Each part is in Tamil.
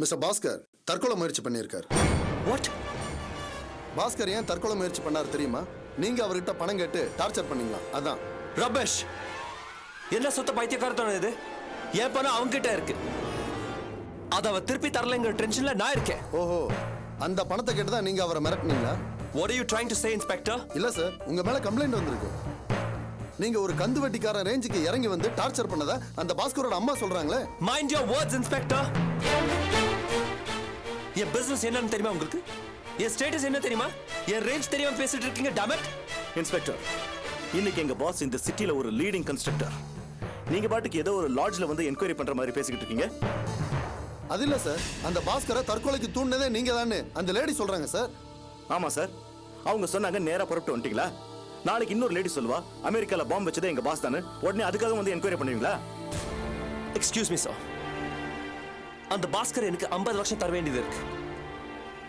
மிஸ்டர் பாஸ்கர் தற்கொலை முயற்சி பண்ணியிருக்கார். வாட்? பாஸ்கர் ஏன் தற்கொலை முயற்சி பண்ணார் தெரியுமா? நீங்க அவர்கிட்ட பணம் கேட்டு டார்ச்சர் பண்ணீங்களா? அதான். ரபேஷ், என்ன சுத்த பைத்தியக்காரத்தோட இது? என் பணம் அவன்கிட்ட இருக்கு, அதை அவ திருப்பி தரலைங்கிற டென்ஷன்ல நான் இருக்கேன். ஓஹோ, அந்த பணத்தை கேட்டு தான் நீங்க அவரை மிரட்டினீங்களா? What are you trying to say, Inspector? இல்ல சார், உங்க மேல கம்ப்ளைண்ட் வந்திருக்கு. நீங்க ஒரு கந்து வெட்டிக்கார ரேஞ்சுக்கு இறங்கி வந்து டார்ச்சர் பண்ணதா அந்த பாஸ்கரோட அம்மா சொல்றாங்களே. Mind your words, Inspector. N business என்னன்னு தெரியுமா உங்களுக்கு? என் ஸ்டேட்டஸ் என்ன தெரியுமா? என் ரேஞ்ச் தெரியாம பேசிட்டு இருக்கீங்க. damn it. இன்ஸ்பெக்டர், இன்னைக்கு எங்க பாஸ் இந்த சிட்டில ஒரு லீடிங் கன்ஸ்ட்ரக்டர். நீங்க பாட்டுக்கு ஏதோ ஒரு லாட்ஜ்ல வந்து என்கொயரி பண்ற மாதிரி பேசிக்கிட்டு இருக்கீங்க. அது இல்ல சார், அந்த பாஸ்கரை தற்கொலைக்கு தூண்டினதே நீங்க தானே அந்த லேடி சொல்றாங்க சார். ஆமா சார், அவங்க சொன்னாங்க நேரா புறப்பட்டு வந்துட்டீங்களா? நாளைக்கு இன்னொரு லேடி சொல்லுவா அமெரிக்கால பாம்பு வச்சதே எங்க பாஸ் தானே, உடனே அதுக்காக வந்து என்கொயரி பண்ணுவீங்களா? எக்ஸ்கியூஸ் மீ சார், அந்த பாஸ்கர் எனக்கு 50 லட்சம் தர வேண்டியது இருக்கு.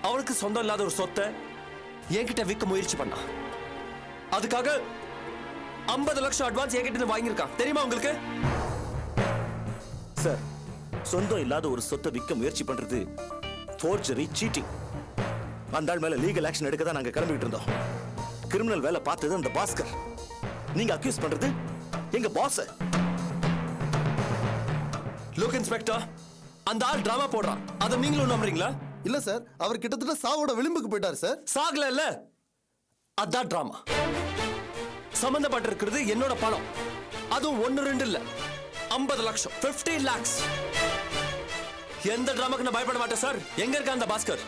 அவளுக்கு சொந்தம் இல்லாத ஒரு சொத்தை என்கிட்ட விற்க முயற்சி பண்ணா. அதுக்காக 50 லட்சம் அட்வான்ஸ் என்கிட்ட வாங்கியிருக்கான். தெரியுமா உங்களுக்கு? சார், சொந்தம் இல்லாத ஒரு சொத்தை விற்க முயற்சி பண்றது ஃபோர்ஜரி, சீட்டிங். அந்த ஆள் மேல லீகல் ஆக்ஷன் எடுக்க தான் நாங்க கிளம்பிட்டு இருந்தோம். கிரிமினல் வேலை பார்த்தது அந்த பாஸ்கர். நீங்க அக்யூஸ் பண்றது எங்க பாஸ். லுக் இன்ஸ்பெக்டர், அந்த ஆள் டிராமா போடுறான், அதை நீங்களும் நம்புறீங்களா? இல்ல சார், அவர் கிட்டத்தட்ட சாவோட விளிம்புக்கு போயிட்டார் சார். சாகல இல்ல, அதான் டிராமா. சம்பந்தப்பட்டிருக்கிறது என்னோட பணம், அதுவும் 1-2 இல்ல, 50 லட்சம், 50 lakhs. எந்த டிராமாக்கு நான் பயப்பட மாட்டேன் சார். எங்க இருக்க அந்த பாஸ்கர்?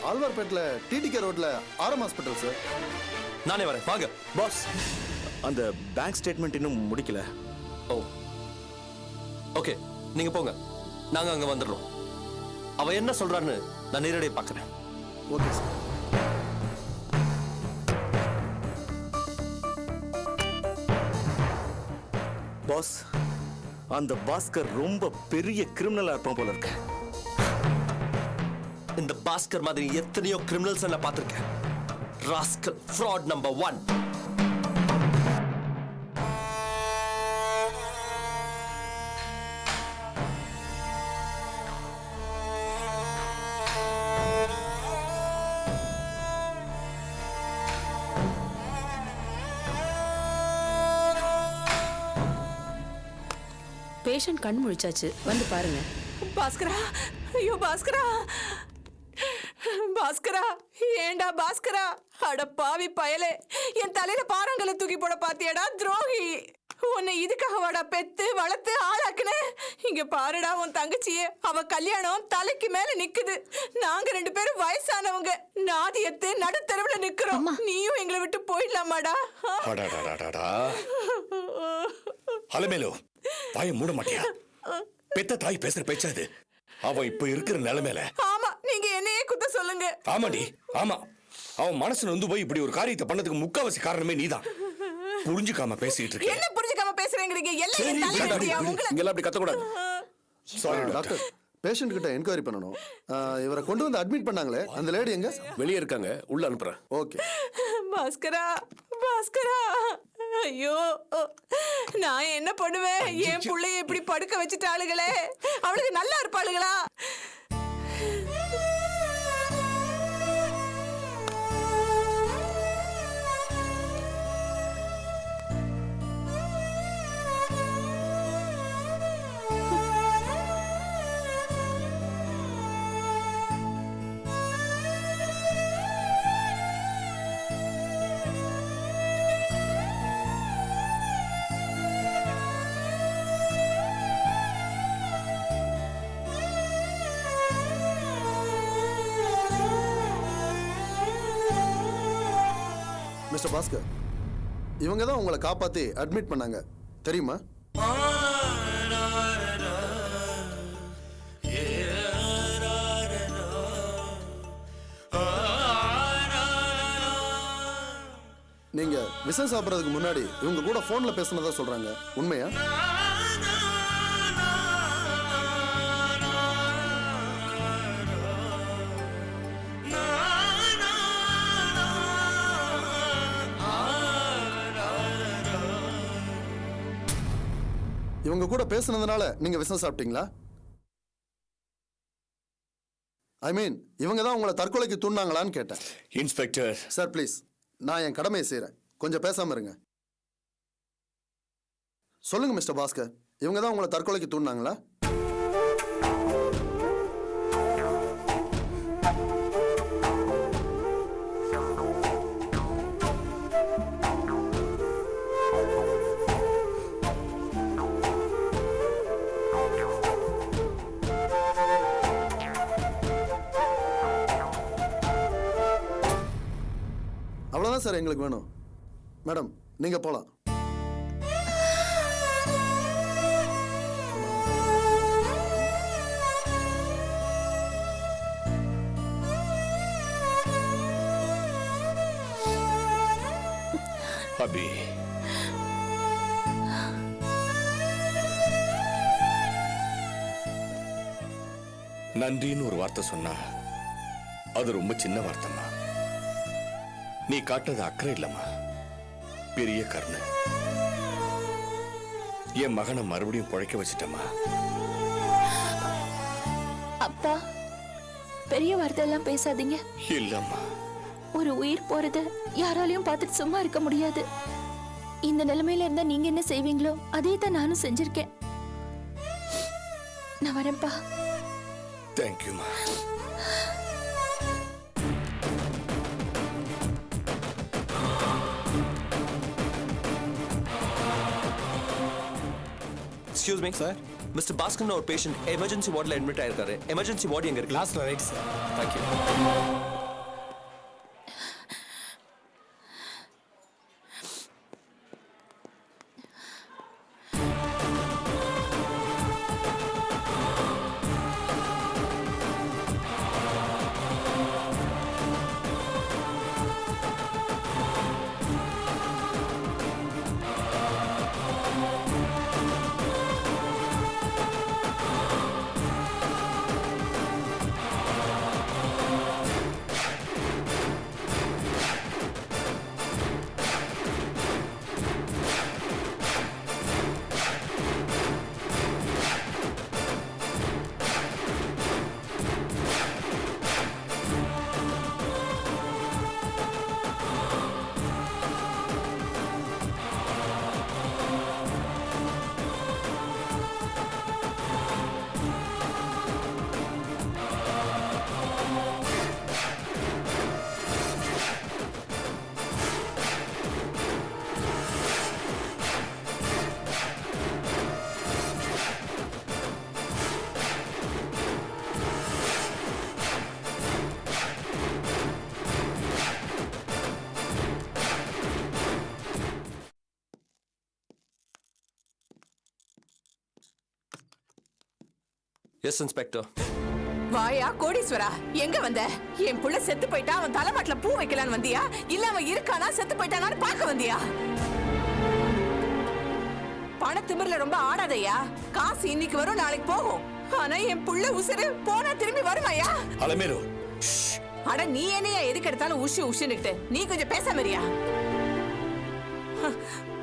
ஆழ்வார்பேட்ல டிடிகே ரோட்ல ஆரம் ஹாஸ்பிட்டல் சார். நானே வரேன், வாங்க. பாஸ், அந்த பேங்க் ஸ்டேட்மெண்ட் இன்னும் முடிக்கல. ஓ ஓகே, நீங்க போங்க, நாங்க அங்க வந்துடுறோம். அவ என்ன சொல்றான்னு நான் நேரடியாக பார்க்கறேன். Okay sir. பாஸ், அந்த பாஸ்கர் ரொம்ப பெரிய கிரிமினலா இருப்பான் போல இருக்கு. இந்த பாஸ்கர் மாதிரி எத்தனையோ கிரிமினல்ஸ் நான் பார்த்திருக்கேன். Rascal, fraud number 1. பேஷண்ட் கண் முழிச்சாச்சு, வந்து பாருங்க. பாஸ்கரா, ஐயோ பாஸ்கரா, பாஸ்கரா, ஏண்டா பாஸ்கரா, அட பாவி பயலே, என் தலையில பாறாங்கல்ல தூக்கி போட பாத்தியாடா துரோகி. உன்னை இதுக்காக வாடா பெத்து வளர்த்து ஆளாக்குன. இங்க பாருடா உன் தங்கச்சியே, அவ கல்யாணம் தலைக்கு மேல நிக்குது. நாங்க 2 பேரும் வயசானவங்க, நாதியத்து நடுத்தரவுல நிக்கிறோம். நீயும் எங்களை விட்டு போயிடலாமாடா? அலமேலு, தாயை மூட மாட்டியா? பெத்த தாய் பேசுற பேச்சாது. அவன் இப்ப இருக்கிற நிலைமையில. ஆமா, நீங்க என்னையே குத்த சொல்லுங்க. ஆமாடி, ஆமா. அவன் மனசு நொந்து போய் இப்படி ஒரு காரியத்தை பண்ணதுக்கு முக்காவாசி காரணமே நீதான். புரிஞ்சுக்காம பேசிட்டு இருக்க. என்ன புரிஞ்சுக்காம பேசுறீங்க? இங்கெல்லாம் அப்படி கத்தக்கூடாது. சாரி டாக்டர், பேஷண்ட் கிட்ட என்கொயரி பண்ணணும். இவரை கொண்டு வந்து அட்மிட் பண்ணாங்களே, அந்த லேடி எங்க? வெளியே இருக்காங்க, உள்ள அனுப்புறேன். ஓகே. பாஸ்கரா, பாஸ்கரா, ஐயோ நான் என்ன பண்ணுவேன்? என் புள்ளைய இப்படி படுக்க வச்சுட்டாளுகளே. அவளுக்கு நல்லா இருப்பாளுகளா? மிஸ்டர் பாஸ்கர், இவங்க தான் உங்களை காப்பாத்தி அட்மிட் பண்ணாங்க, தெரியுமா? நீங்க விஷம் சாப்பிட்றதுக்கு முன்னாடி இவங்க கூட போன்ல பேசுனதா சொல்றாங்க, உண்மையா? இவங்க கூட பேசுனதுனால நீங்க விஷம் சாப்பிட்டீங்களா? ஐ மீன் இவங்க தான் உங்களை தற்கொலைக்கு தூண்டாங்களான்னு கேட்டேன். இன்ஸ்பெக்டர், சார் ப்ளீஸ், நான் என் கடமையை செய்கிறேன், கொஞ்சம் பேசாம இருங்க. சொல்லுங்க மிஸ்டர் பாஸ்கர், இவங்க தான் உங்களை தற்கொலைக்கு தூண்டாங்களா? அவ்வளோதான் சார் எங்களுக்கு வேணும். மேடம் நீங்க போலாம். அபி, நன்றின்னு ஒரு வார்த்தை சொன்னா அது ரொம்ப சின்ன வார்த்தைம்மா. நீ காட்டுறது அக்கறை இல்லம்மா, பெரிய கருணை. என் மகனை மறுபடியும் பிழைக்க வச்சிட்டம்மா. அப்பா, பெரிய வார்த்தை எல்லாம் பேசாதீங்க. இல்லம்மா, ஒரு உயிர் போறது யாராலையும் பார்த்துட்டு சும்மா இருக்க முடியாது. இந்த நிலைமையில இருந்தா நீங்க என்ன செய்வீங்களோ அதே தான் நானும் செஞ்சிருக்கேன். நான் வரேன்ப்பா. தேங்க்யூமா. Excuse me sir, mister Bhaskar ஒரு பேஷண்ட் எமர்ஜென்சி வார்டில் அட்மிட் ஆயிருக்காரு. எமர்ஜென்சி வார்டு எங்க இருக்கு? லாஸ்ட்ல right sir. Thank you. Yes inspector. வாயா கோடீஸ்வரா, எங்க வந்த? என் புள்ள செத்து போயிட்டா, அவன் தலைமாட்டுல பூ வைக்கலான்னு வந்தியா, இல்ல அவன் இருக்கானா செத்து போயிட்டானான்னு பார்க்க வந்தியா? பண திமிர்ல ரொம்ப ஆடாதையா. காசு இன்னைக்கு வரும், நாளைக்கு போகும். ஆனா என் புள்ள உசுறு போனா திரும்பி வருமாயா? அலமேலு, அட நீ என்னையா எதுக்கு எடுத்தாலும் உஷு உஷுன்னுட்டு? நீ கொஞ்சம் பேசாம இருயா.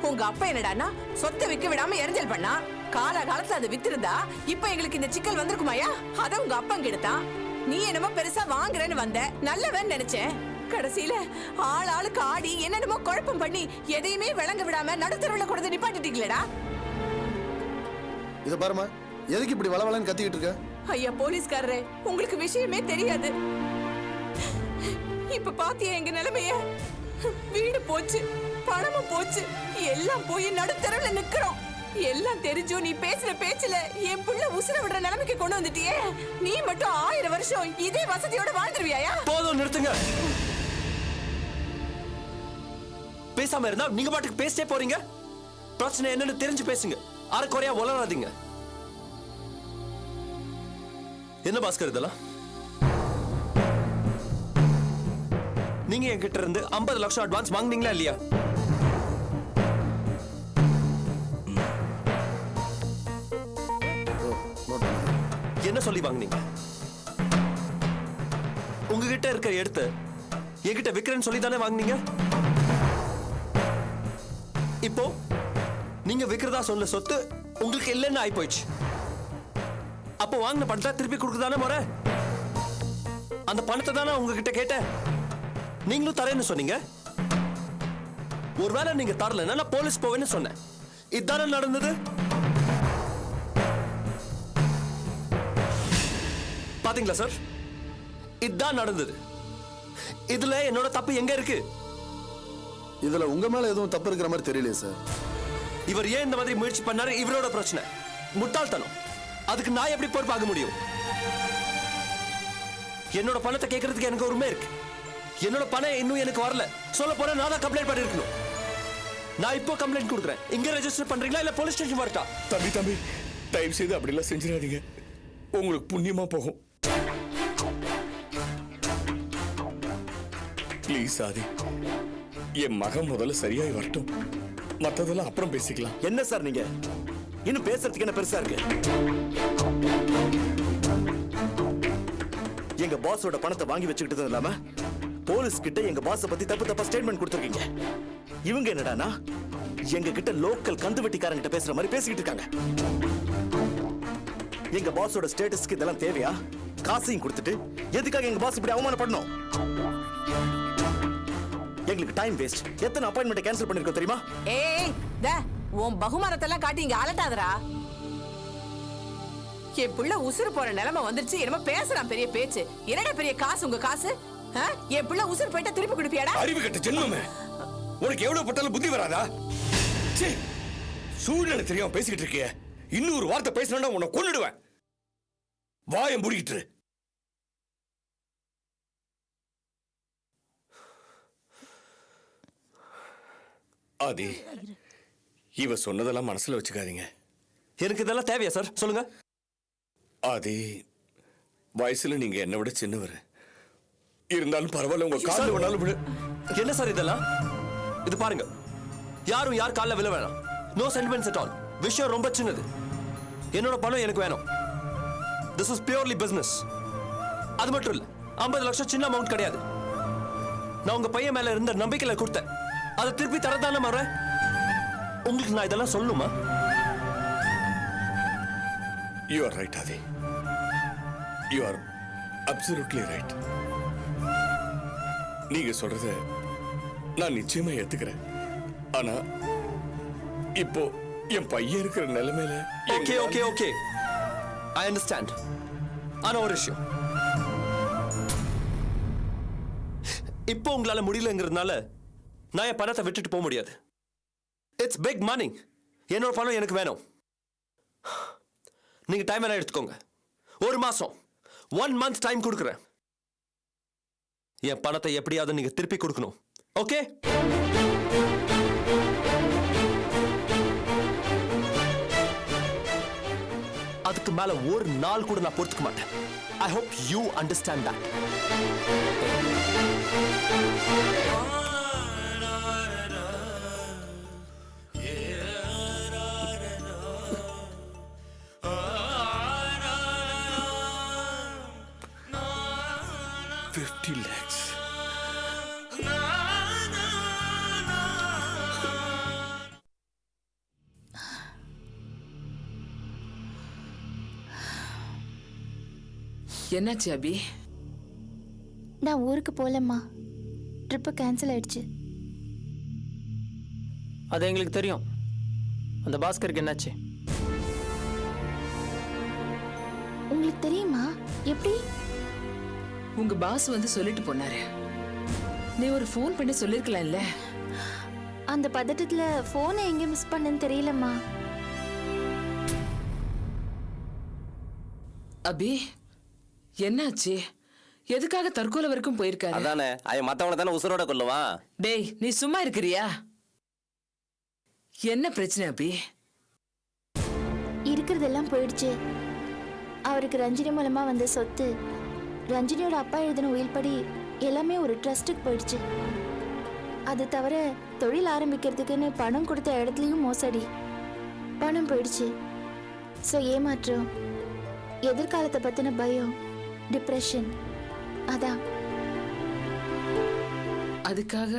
உங்க அப்பா என்னடான்னா சொத்தை விற்க விடாம எரிஞ்சல் பண்ணா. காலகாலத்துல அதை வித்திருந்தா இப்ப எங்களுக்கு இந்த சிக்கல் வந்திருக்குமாயா? அத உங்க அப்பன் கெடுத்தான். நீ என்னமோ பெருசா வாங்குறேன்னு வந்த, நல்லவன் நினைச்சேன். கடைசியில ஆளுக்கு ஆடி என்னென்னமோ குழப்பம் பண்ணி எதையுமே விளங்க விடாம நடுத்தருவுல கொடுத்து நிப்பாட்டிட்டீங்களேடா. இத பாருமா, எதுக்கு இப்படி வளவளன்னு கத்திக்கிட்டு இருக்க? ஐயா போலீஸ்காரரே, உங்களுக்கு விஷயமே தெரியாது. இப்ப பாத்தியா எங்க நிலைமைய? வீடு போச்சு, பணமும் போச்சு, எல்லாம் போய் நடுத்தரவுல நிக்கிறோம். எல்லாம் தெரிஞ்சும் நீ பேசுற பேச்சுல என் புள்ள உசுர விடுற நிலைமைக்கு கொண்டு வந்துட்டியே. நீ மட்டும் 1000 வருஷம் இதே வசதியோட வாழ்ந்துருவியாயா? போதும், நிறுத்துங்க. பேசாம இருந்தா நீங்க பாட்டுக்கு பேசிட்டே போறீங்க. பிரச்சனை என்னன்னு தெரிஞ்சு பேசுங்க, அரைக்குறையா உளராதீங்க. என்ன பாஸ்கர் இதெல்லாம்? நீங்க என்கிட்ட இருந்து 50 லட்சம் அட்வான்ஸ் வாங்குனீங்களா இல்லையா? என்ன சொல்லி வாங்குனீங்க? உங்ககிட்ட இருக்க எடுத்து என்கிட்ட விக்கிறேன்னு சொல்லி தானே வாங்குனீங்க. இப்போ நீங்க விக்கிறதா சொல்ல சொத்து உங்களுக்கு இல்லைன்னு ஆயி போயிடுச்சு. அப்போ வாங்கின பணத்தை திருப்பி கொடுக்கதானே முறை? அந்த பணத்தை தானே உங்ககிட்ட கேட்டேன். நீங்களும் தரேன்னு சொன்னீங்க. ஒருவேளை நீங்க தரலன்னா நான் போலீஸ் போவேன்னு சொன்னேன். இதுதானே நடந்தது. பாத்தீங்களா சார், இதுதான் நடந்தது. இதுல என்னோட தப்பு எங்க இருக்கு? இதுல உங்க மேல எதுவும் தப்பு இருக்கிற மாதிரி தெரியலையே சார். இவர் ஏன் இந்த மாதிரி முயற்சி பண்ணாரு? இவரோட பிரச்சனை, முட்டாள்தனம். அதுக்கு நான் எப்படி பொறுப்பாக முடியும்? என்னோட பணத்தை கேட்கறதுக்கு எனக்கு உரிமை இருக்கு. என்னோட பணம் இன்னும் எனக்கு வரல. சொல்ல போற நான் தான் கம்ப்ளைண்ட் பண்ணிருக்கணும். நான் இப்போ கம்ப்ளைண்ட் கொடுக்குறேன். இங்க ரெஜிஸ்டர் பண்றீங்களா இல்ல போலீஸ் ஸ்டேஷன் வரட்டா? தம்பி தயவு செய்து அப்படிலாம் செஞ்சிடாதீங்க. உங்களுக்கு புண்ணியமா போகும். ப்ளீஸ் ஆதி, என் மகன் முதல்ல சரியாய் வரட்டும், மத்ததெல்லாம் அப்புறம் பேசிக்கலாம். என்ன சார் நீங்க இன்னும் பேசுறதுக்கு என்ன பெருசா இருக்கு? எங்க பாஸோட பணத்தை வாங்கி வச்சுக்கிட்டது இல்லாம போலீஸ் கிட்ட எங்க பாஸ பத்தி தப்பா ஸ்டேட்மெண்ட் கொடுத்திருக்கீங்க. இவங்க என்னடானா எங்க கிட்ட லோக்கல் கந்து வெட்டிக்காரங்க கிட்ட பேசுற மாதிரி பேசிக்கிட்டு இருக்காங்க. எங்க பாஸோட ஸ்டேட்டஸ்க்கு இதெல்லாம் தேவையா? காசையும் கொடுத்துட்டு எதுக்காக எங்க பாஸ் இப்படி அவமானப்படணும்? எங்களுக்கு டைம் வேஸ்ட். எத்தனை அப்பாயின்மெண்ட் கேன்சல் பண்ணிருக்கோம் தெரியுமா? ஏய் டே, உன் பகுமானத்தெல்லாம் காட்டி இங்க அலட்டாதடா. என் புள்ள உசுறு போற நிலைமை வந்துருச்சு. என்னமோ பேசுறான் பெரிய பேச்சு. என்னடா பெரிய காசு உங்க காசு? என் புள்ள உசுறு போயிட்டா திருப்பி கொடுப்பியாடா? அறிவு கட்ட ஜென்மமே, உனக்கு எவ்வளவு பட்டாலும் புத்தி வராதா? சூழ்நிலை தெரியாம பேசிக்கிட்டு இருக்கிய. இன்னும் ஒரு வார்த்தை பேசினா உன்னை கொன்னுடுவேன். வாயை மூடிட்டு இரு. ஆதி, இவ சொன்னதெல்லாம் மனசுல வச்சுக்காதீங்க. எனக்கு இதெல்லாம் தேவையா சார்? சொல்லுங்க. ஆதி, வயசுல நீங்க என்னை விட சின்னவர். இருந்தாலும் பரவாயில்ல, உங்க காலில் வேணாலும் விழு. என்ன சார் இதெல்லாம்? இது பாருங்க, யாரும் யார் காலில் விழ வேணாம். No sentiments at all. விஷயம் ரொம்ப சின்னது. என்னோட பணம் எனக்கு வேணும். This is purely business. அது மட்டும் இல்ல, 50 லட்சம் சின்ன அமௌண்ட் கிடையாது. நான் உங்க பையன் மேல இருந்த நம்பிக்கையில கொடுத்தேன். அதை திருப்பி தரதானே மறேன். உங்களுக்கு நான் இதெல்லாம் சொல்லணுமா? You are right, Adi. You are absolutely right. நீங்க சொல்றத நான் நிச்சயமா ஏத்துக்கிறேன். ஆனா இப்போ என் பையன் இருக்கிற நிலைமையில okay okay okay, I understand. ஆனா ஒரு விஷயம், இப்போ உங்களால முடியலங்கிறதுனால நான் என் பணத்தை விட்டுட்டு போக முடியாது. It's big money. என்னோட பணம் எனக்கு வேணும். நீங்க டைம் என்ன எடுத்துக்கோங்க. 1 மாசம், 1 மந்த் டைம் கொடுக்குறேன். என் பணத்தை எப்படியாவது நீங்க திருப்பி கொடுக்கணும். ஓகே? அதுக்கு மேல ஒரு நாள் கூட நான் பொறுத்துக்க மாட்டேன். I hope you understand that. $50 lakhs. என்னாச்சு அபி? நான் ஊருக்கு போலம்மா. ட்ரிப்பு கேன்சல் ஆயிடுச்சு. அது எங்களுக்கு தெரியும். அந்த பாஸ்கருக்கு என்னாச்சு? உங்களுக்கு தெரியுமா? எப்படி? உங்க பாஸ் வந்து சொல்லிட்டு போனாரு. நீ ஒரு ஃபோன் பண்ணி சொல்லிருக்கலாம்ல. அந்த பதட்டத்துல போனை எங்க மிஸ் பண்ணேன்னு தெரியலம்மா. அபி, என்னாச்சு? எதுக்காக தற்கொலை வரைக்கும் போயிருக்காரு? அதானே, அவன் மத்தவனை தானே உசுரோட கொல்லுவான். டேய், நீ சும்மா இருக்கிறியா? என்ன பிரச்சனை அபி? இருக்கிறதெல்லாம் போயிடுச்சு. அவருக்கு ரஞ்சினி மூலமா வந்த சொத்து, ரஞ்சினியோட அப்பா எழுதின உயில் படி எல்லாமே ஒரு ட்ரஸ்ட்டுக்கு போயிடுச்சு. அது தவிர தொழில் ஆரம்பிக்கிறதுக்குன்னு பணம் கொடுத்த இடத்துலயும் மோசடி. பணம் போயிடுச்சு. ஸோ ஏமாற்றம், எதிர்காலத்தை பத்தின பயம், டிப்ரெஷன். அதான். அதுக்காக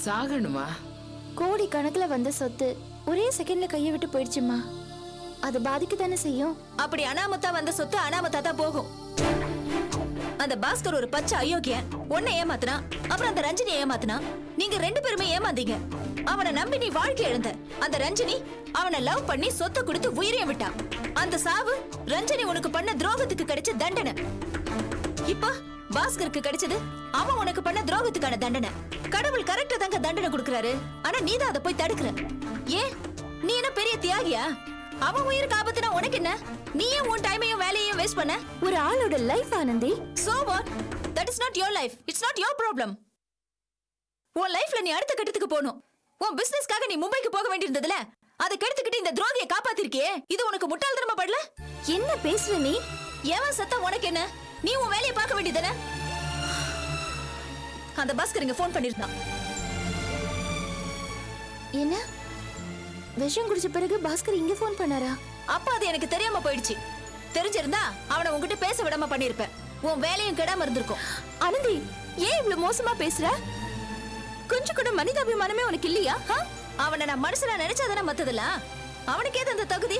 சாகணுமா? கோடி கணக்குல வந்த சொத்து ஒரே செகண்ட்ல கையை விட்டு போயிடுச்சுமா. அது பாதிக்க தானே செய்யும். அப்படி அனாமத்தா வந்த சொத்து அனாமத்தா தான் போகும். அந்த பாஸ்கர் ஒரு பச்சை அயோக்கியன். உன்னை ஏமாத்துனா, அப்புறம் அந்த ரஞ்சினியை ஏமாத்துனா. நீங்க 2 பேருமே ஏமாந்தீங்க. அவனை நம்பி நீ வாழ்க்கை இழந்த. அந்த ரஞ்சினி அவனை லவ் பண்ணி சொத்தை கொடுத்து உயிரையும் விட்டா. அந்த சாவு ரஞ்சினி உனக்கு பண்ண துரோகத்துக்கு கிடைச்ச தண்டனை. இப்ப பாஸ்கருக்கு கிடைச்சது அவன் உனக்கு பண்ண துரோகத்துக்கான தண்டனை. கடவுள் கரெக்டா தாங்க தண்டனை கொடுக்கறாரு. ஆனா நீ தான் அதை போய் தடுக்கற. ஏன் நீ என்ன பெரிய தியாகியா? அவன் உயிருக்கு ஆபத்துனா உனக்கு என்ன? நீ ஏன் உன் டைமையும் வேலையையும் வேஸ்ட் பண்ண? ஒரு ஆளோட life Anandhi. So what? That is not your life. It's not your problem. உன் லைஃப்ல நீ அடுத்த கட்டத்துக்கு போகணும். உன் பிசினஸ்க்காக நீ மும்பைக்கு போக வேண்டியிருந்ததுல அதை கெடுத்துக்கிட்டு இந்த துரோகியை காப்பாத்திருக்கியே, இது உனக்கு முட்டாள்தனமா படல? என்ன பேசுற நீ? ஏன் சத்தா உனக்கு என்ன? நீ உன் வேலையை பார்க்க வேண்டியதானே? அந்த பாஸ்கர் இங்க போன் பண்ணிருந்தான். என்ன விஷம் குடிச்ச பிறகு பாஸ்கர் இங்க போன் பண்ணாரா? அப்ப அது எனக்கு தெரியாம போயிடுச்சு. தெரிஞ்சிருந்தா அவனை உன்கிட்ட பேச விடாம பண்ணிருப்பேன். உன் வேலையும் கெடாம இருந்திருக்கும். ஆனந்தி, ஏன் இவ்வளவு மோசமா பேசுற? கொஞ்சம் கூட மனிதாபிமானமே உனக்கு இல்லையா? அவனை நான் மனுஷனா நினைச்சாதானே மத்ததுல. அவனுக்கு ஏது அந்த தகுதி?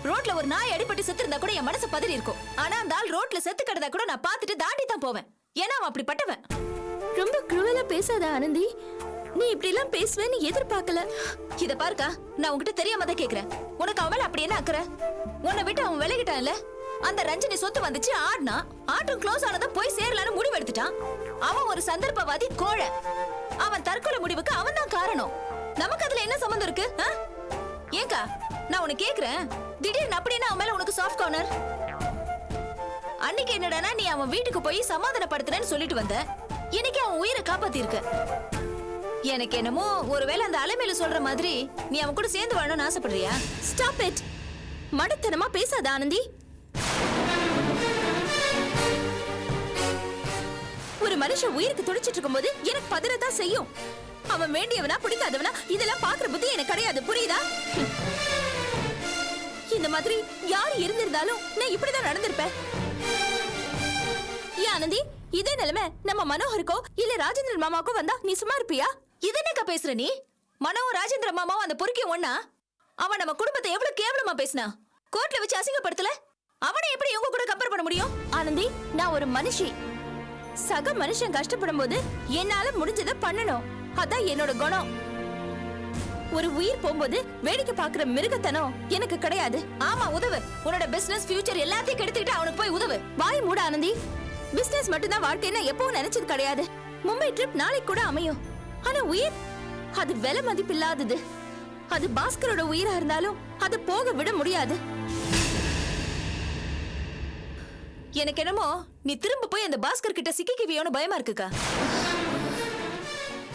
ரோட்ல ஒரு நாய் அடிபட்டு செத்து இருந்தா கூட என் மனசு பதறி இருக்கும். ஆனா அந்த ஆள் ரோட்ல செத்து கிடந்தா கூட நான் பார்த்துட்டு தாண்டி தான் போவேன். ஏன்னா அவன் அப்படிப்பட்டவன். ரொம்ப குரூவலா பேசாத ஆனந்தி. நீ இப்படி எல்லாம் பேசுவேன்னு எதிர்பார்க்கல. இத பாருக்கா, நான் உன்கிட்ட தெரியாம தான் கேக்குறேன். உனக்கு அவன் மேல அப்படி என்ன அக்கறை? உன்னை விட்டு அவன் விலகிட்டான்ல. அந்த ரஞ்சினி சொத்து வந்துச்சு, ஆடினா. ஆட்டம் க்ளோஸ் ஆனதும் போய் சேரலான்னு முடிவு எடுத்துட்டான். அவன் ஒரு சந்தர்ப்பவாதி கோழை. அவன் தற்கொலை முடிவுக்கு அவன் தான் காரணம். நமக்கு அதுல என்ன சம்பந்தம் இருக்கு? ஏங்கா, நான் உன்னை கேக்குறேன், திடீர்னு அப்படின்னா அவன் மேல உனக்கு சாஃப்ட் கார்னர்? அன்னைக்கு என்னடானா நீ அவன் வீட்டுக்கு போய் சமாதானப்படுத்துறேன்னு சொல்லிட்டு வந்த. இன்னைக்கு அவன் உயிரை காப்பாத்தி இருக்க. எனக்கு என்னமோ ஒருவேளை அந்த அலைமையில சொல்ற மாதிரி நீ அவன் கூட சேர்ந்து வாழணும்னு ஆசைப்படுறியா? Stop it. மடத்தனமா பேசாத ஆனந்தி. ஒரு மனுஷன் உயிருக்கு துடிச்சிட்டு இருக்கும்போது எனக்கு பதறதான் செய்யும். அவன் வேண்டியவனா பிடிக்காதவனா இதெல்லாம் பாக்குற புத்தி எனக்கு கிடையாது, புரியுதா? இந்த மாதிரி யாரு இருந்திருந்தாலும் நான் இப்படிதான் நடந்திருப்பேன். ஏன் ஆனந்தி, இதே நிலைமை நம்ம மனோகருக்கோ இல்ல ராஜேந்திரன் மாமாக்கோ வந்தா நீ சும்மா இருப்பியா? இது என்னக்கா பேசுற நீ? மனோவும் ராஜேந்திர மாமாவும் அந்த பொறுக்கிய ஒண்ணா? அவன் நம்ம குடும்பத்தை எவ்வளவு கேவலமா பேசினா, கோர்ட்ல வச்சு அசிங்கப்படுத்தல. அவனை எப்படி இவங்க கூட கம்பேர் பண்ண முடியும்? ஆனந்தி, நான் ஒரு மனுஷி. சக மனுஷன் கஷ்டப்படும் போது என்னால முடிஞ்சதை பண்ணணும். அதான் என்னோட குணம். ஒரு உயிர் போகும்போது வேடிக்கை பாக்குற மிருகத்தனம் எனக்கு கிடையாது. ஆமா, உதவு. உன்னோட பிசினஸ் ஃபியூச்சர் எல்லாத்தையும் கெடுத்துக்கிட்டு அவனுக்கு போய் உதவு. வாய் மூட ஆனந்தி. பிசினஸ் மட்டும்தான் வாழ்க்கைன்னு எப்பவும் நினைச்சது கிடையாது. மும்பை ட்ரிப் நாளைக்கு கூட அமையும். ஆனா உயிர், அது விலை மதிப்பில்லாதது. அது பாஸ்கரோட உயிரா இருந்தாலும் அது போக விட முடியாது. எனக்கு என்னமோ நீ திரும்ப போய் அந்த பாஸ்கர் கிட்ட சிக்கிக்குவியோன்னு பயமா இருக்குக்கா.